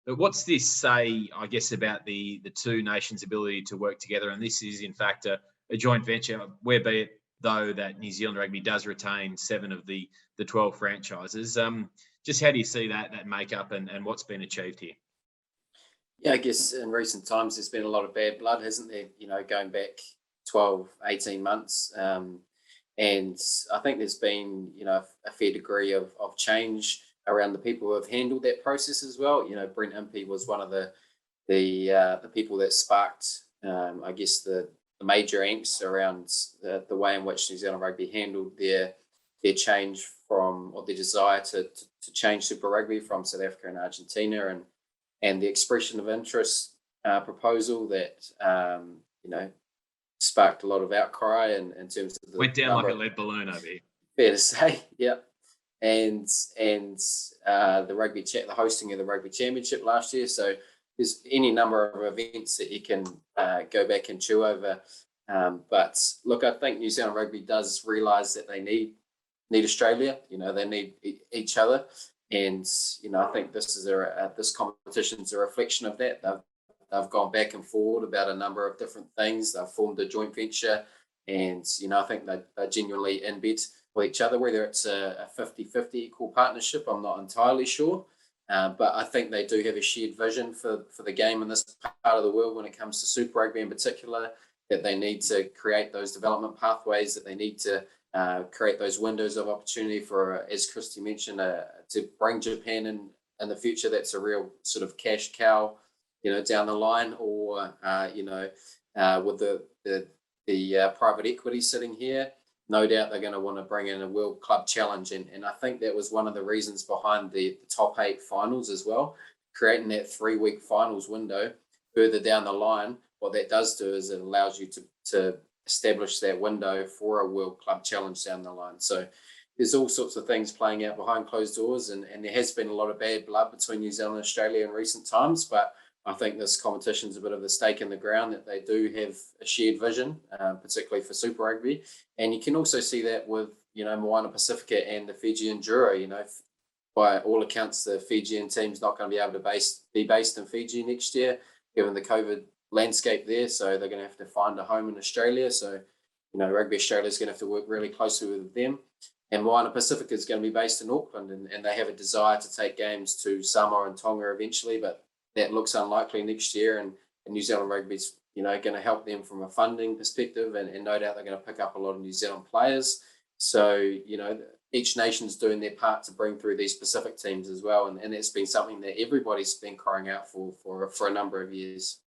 But what's this say, I guess, about the two nations' ability to work together? And this is, in fact, a joint venture, whereby it, though that New Zealand Rugby does retain 7 of the 12 franchises. Just how do you see that makeup and what's been achieved here? Yeah, I guess in recent times there's been a lot of bad blood, hasn't there? Going back 12, 18 months. And I think there's been, a fair degree of change around the people who have handled that process as well. Brent Impey was one of the people that sparked, I guess, the major angst around the way in which New Zealand Rugby handled their change from, or their desire to change Super Rugby from South Africa and Argentina, and the expression of interest proposal that sparked a lot of outcry in terms of the Went down like a lead balloon over here. Fair to say, yeah. And the hosting of the Rugby Championship last year. So there's any number of events that you can go back and chew over. But look, I think New Zealand Rugby does realise that they need Australia. They need each other, and I think this is this competition is a reflection of that. They've gone back and forward about a number of different things. They've formed a joint venture, and I think they're genuinely in bed with each other. Whether it's a 50-50 equal partnership, I'm not entirely sure. But I think they do have a shared vision for the game in this part of the world when it comes to Super Rugby in particular, that they need to create those development pathways, that they need to create those windows of opportunity for, as Christy mentioned, to bring Japan in the future. That's a real sort of cash cow, down the line, or, with the private equity sitting here, no doubt they're going to want to bring in a World Club Challenge. And I think that was one of the reasons behind the top 8 finals as well, creating that 3-week finals window further down the line. What that does do is it allows you to establish that window for a World Club Challenge down the line. So there's all sorts of things playing out behind closed doors, and there has been a lot of bad blood between New Zealand and Australia in recent times, but I think this competition is a bit of a stake in the ground that they do have a shared vision, particularly for Super Rugby. And you can also see that with, Moana Pacifica and the Fijian Drua. By all accounts, the Fijian team's not going to be able to be based in Fiji next year, given the COVID landscape there. So they're going to have to find a home in Australia. So, Rugby Australia is going to have to work really closely with them. And Moana Pacifica is going to be based in Auckland, and they have a desire to take games to Samoa and Tonga eventually, but that looks unlikely next year, and New Zealand Rugby's, going to help them from a funding perspective, and no doubt they're going to pick up a lot of New Zealand players. So, each nation's doing their part to bring through these Pacific teams as well, and it's been something that everybody's been crying out for a number of years.